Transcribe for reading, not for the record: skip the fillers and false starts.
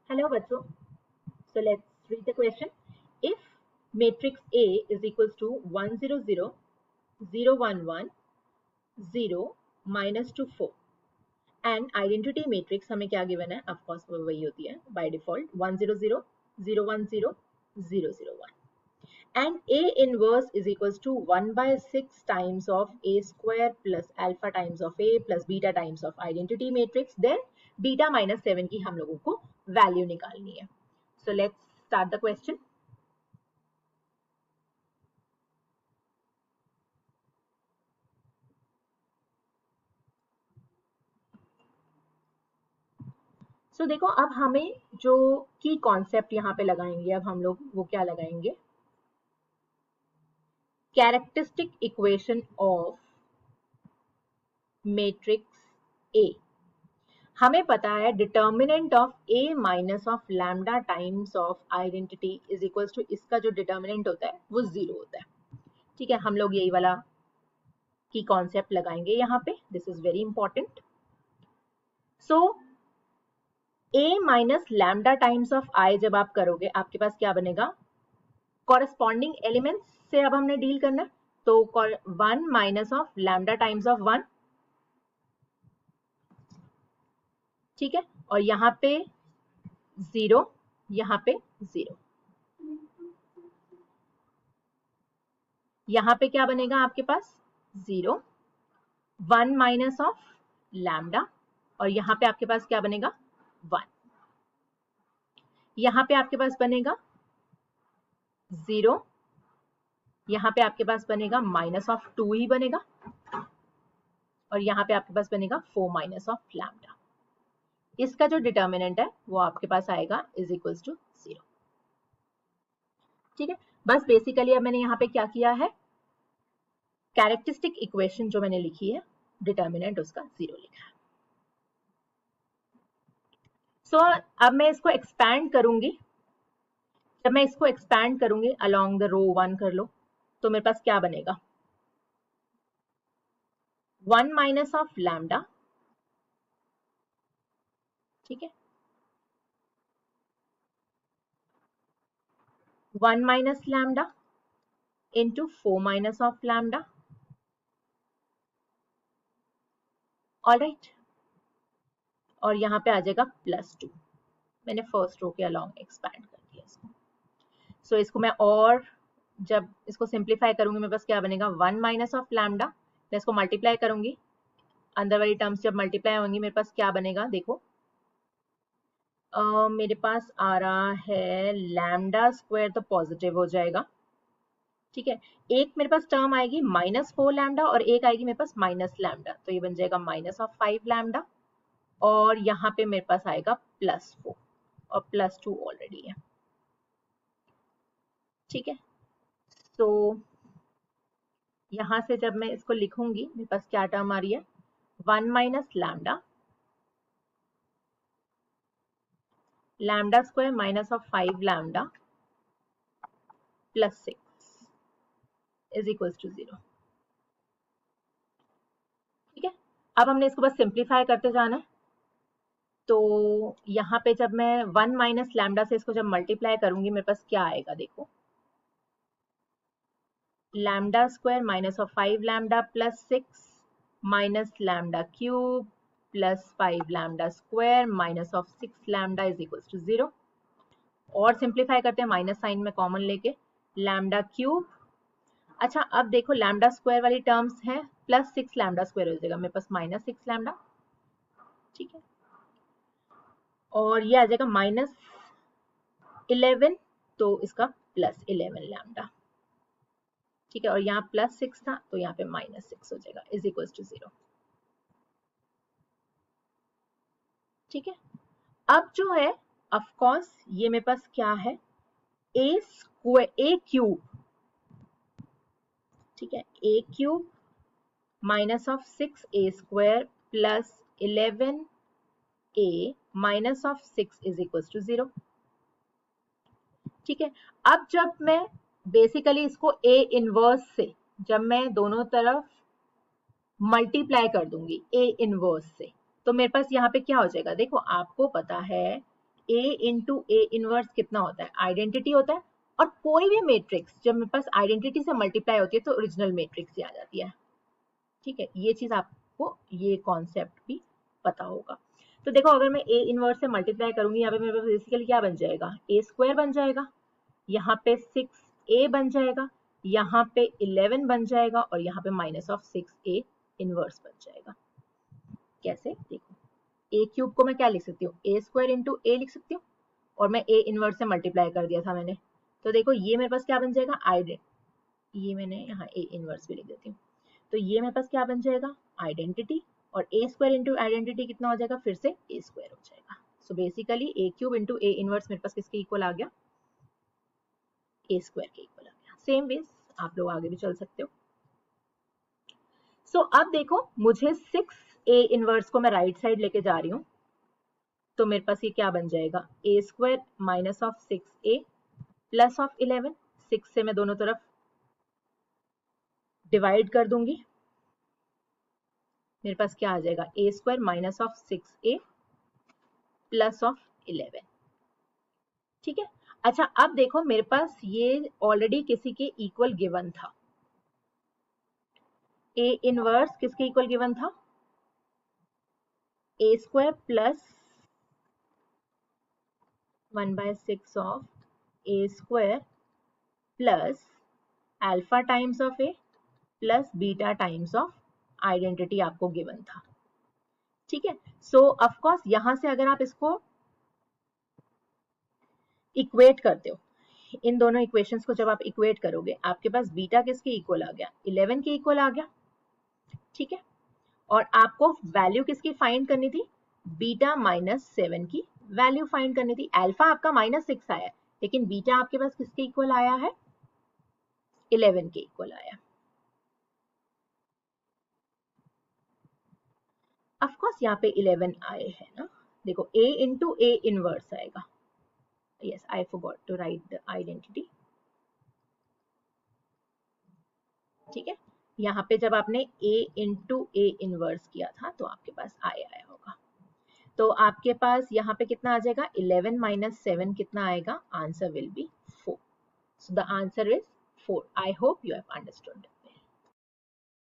Hello बच्चों, so let's read the question. If matrix A is equals to 1 0 0 0 1 1 0 minus 2 4 and identity matrix हमें क्या given है? Of course वो वही होती है by default 1 0 0 0 1 0 0 0 1 and A inverse is equals to 1 by 6 times of A square plus alpha times of A plus beta times of identity matrix, then beta minus 7 की हम लोगों को वैल्यू निकालनी है. So let's start the question. So देखो अब हमें जो की कॉन्सेप्ट यहाँ पे लगाएंगे, अब हम लोग वो क्या लगाएंगे? Characteristic equation of matrix A. हमें पता है determinant of A minus of lambda times of identity is equals to, इसका जो डिटर्मिनेंट होता है वो 0 होता है. ठीक है, हम लोग यही वाला की कॉन्सेप्ट लगाएंगे यहाँ पे. This is very important. So A minus lambda times of I जब आप करोगे, आपके पास क्या बनेगा? कॉरेस्पॉन्डिंग एलिमेंट्स से अब हमने डील करना है, तो 1 minus of lambda times of 1. ठीक है, और यहाँ पे 0, यहाँ पे 0. यहाँ पे क्या बनेगा आपके पास? 0, 1 माइनस ऑफ लैम्डा, और यहाँ पे आपके पास क्या बनेगा? 1. यहाँ पे आपके पास बनेगा 0, यहाँ पे आपके पास बनेगा माइनस ऑफ 2 ही बनेगा, और यहाँ पे आपके पास बनेगा 4 माइनस ऑफ लैम्डा. इसका जो डिटर्मिनेंट है वो आपके पास आएगा इज इक्वल्स टू 0. ठीक है, बस बेसिकली अब मैंने यहाँ पे क्या किया है, कैरेक्टरिस्टिक इक्वेशन जो मैंने लिखी है, डिटर्मिनेंट उसका 0 लिखा है. सो अब मैं इसको एक्सपैंड करूंगी. जब मैं इसको एक्सपैंड करूंगी अलोंग द रो 1 कर लो, तो मेरे पास क्या बनेगा? 1 माइनस ऑफ लैम्डा. ठीक है, 1 minus lambda into 4 minus of lambda. Alright, और यहाँ पे आ जाएगा +2. मैंने फर्स्ट रो के अलोंग एक्सपैंड कर दिया इसको. सो इसको मैं और जब इसको सिंप्लीफाई करूंगी, मेरे पास क्या बनेगा? 1 माइनस ऑफ लैम्डा. मैं इसको मल्टीप्लाई करूंगी, अंदर वाली टर्म्स जब मल्टीप्लाई होंगी मेरे पास क्या बनेगा? देखो मेरे पास आ रहा है लैम्डा स्क्वायर, तो पॉजिटिव हो जाएगा. ठीक है, एक मेरे पास टर्म आएगी -4 लैम्डा और एक आएगी मेरे पास माइनस लैम्डा, तो ये बन जाएगा माइनस ऑफ 5 लैम्डा, और यहाँ पे मेरे पास आएगा +4 और +2 ऑलरेडी है. ठीक है, तो यहां से जब मैं इसको लिखूंगी, मेरे पास क्या टर्म आ रही है? 1 minus lambda, lambda square minus of 5 lambda +6 is equals to 0. ठीक है, अब हमने इसको बस सिंप्लीफाई करते जाना है. तो यहाँ पे जब मैं 1 माइनस लैम्डा से इसको जब मल्टीप्लाई करूंगी, मेरे पास क्या आएगा? देखो lambda square minus of 5 lambda +6 minus lambda cube plus 5 lambda square minus of 6 lambda is equals to 0. और सिंप्लीफाई करते हैं माइनस साइन में कॉमन लेके, लैम्डा क्यूब. अच्छा, अब देखो लैम्डा स्क्वायर वाली टर्म्स हैं, +6 लैम्डा स्क्वायर हो जाएगा मेरे पास -6 लैम्डा. ठीक है, और ये आ जाएगा -11, तो इसका +11 लैम्डा. ठीक है, और यहाँ +6 था तो यहाँ पे -6 हो जाएगा इज इक्वल्स टू 0. ठीक है, अब जो है ऑफ कोर्स ये मेरे पास क्या है? A cube. ठीक है, A cube minus of 6a square plus 11a minus of 6 is equals to 0. ठीक है, अब जब मैं बेसिकली इसको a इनवर्स से जब मैं दोनों तरफ मल्टीप्लाई कर दूंगी a इनवर्स से, तो मेरे पास यहाँ पे क्या हो जाएगा? देखो आपको पता है A इंटू ए इनवर्स कितना होता है, आइडेंटिटी होता है। और कोई भी मैट्रिक्स जब मेरे पास आइडेंटिटी से मल्टीप्लाई होती है तो ओरिजिनल मैट्रिक्स ही आ जाती है। ठीक है, ये चीज आपको ये कॉन्सेप्ट भी पता होगा। तो देखो अगर मैं ए इनवर्स से मल्टीप्लाई करूंगी, यहाँ पे मेरे पास बेसिकली क्या बन जाएगा, ए स्क्वायर बन जाएगा, यहाँ पे 6a बन जाएगा, यहाँ पे 11 बन जाएगा और यहाँ पे माइनस ऑफ 6a इनवर्स बन जाएगा। कैसे, देखो ए क्यूब को मैं क्या लिख सकती हूँ, ए स्क्वायर इंटू ए लिख सकती हूँ, और मैं ए इनवर्स से मल्टीप्लाई कर दिया था मैंने। तो देखो ये मेरे पास क्या बन जाएगा, ये मैंने यहाँ ए इनवर्स भी लिख देती हूँ। तो ये मेरे पास क्या बन जाएगा, आइडेंटिटी, और ए स्क्वायर इंटू आइडेंटिटी कितना हो जाएगा, फिर से ए स्क्वायर हो जाएगा। So basically A cube into A inverse मेरे पास किसके इक्वल आ गया, ए स्क्वायर के इक्वल आ गया। सेम वेज आप लोग आगे भी चल सकते हो। सो अब देखो मुझे 6a इनवर्स को मैं राइट साइड लेके जा रही हूँ, तो मेरे पास ये क्या बन जाएगा, A square minus of 6a plus of 11, 6 से मैं दोनों तरफ डिवाइड कर दूंगी, मेरे पास क्या आ जाएगा, A square minus of 6a plus of 11। ठीक है, अच्छा अब देखो मेरे पास ये ऑलरेडी किसी के इक्वल गिवन था, ए इनवर्स किसके इक्वल गिवन था, A square plus 1/6 of A square plus alpha times of A plus beta times of identity आपको गिवन था। ठीक है, सो ऑफ कोर्स यहां से अगर आप इसको इक्वेट करते हो, इन दोनों इक्वेशंस को जब आप इक्वेट करोगे आपके पास बीटा किसके इक्वल आ गया, 11 के इक्वल आ गया। ठीक है, और आपको वैल्यू किसकी फाइंड करनी थी, बीटा -7 की वैल्यू फाइंड करनी थी। अल्फा आपका -6 आया, लेकिन बीटा आपके पास किसके इक्वल आया है, 11 के इक्वल आया। ऑफ कोर्स यहाँ पे 11 आए हैं ना, देखो a इंटू ए इनवर्स आएगा, yes I forgot to write the identity. ठीक है, यहाँ पे जब आपने a इंटू ए इनवर्स किया था तो आपके पास आया होगा, तो आपके पास यहाँ पे कितना आ जाएगा, 11 माइनस 7 कितना आएगा, answer will be 4। So the answer is 4। I hope you have understood.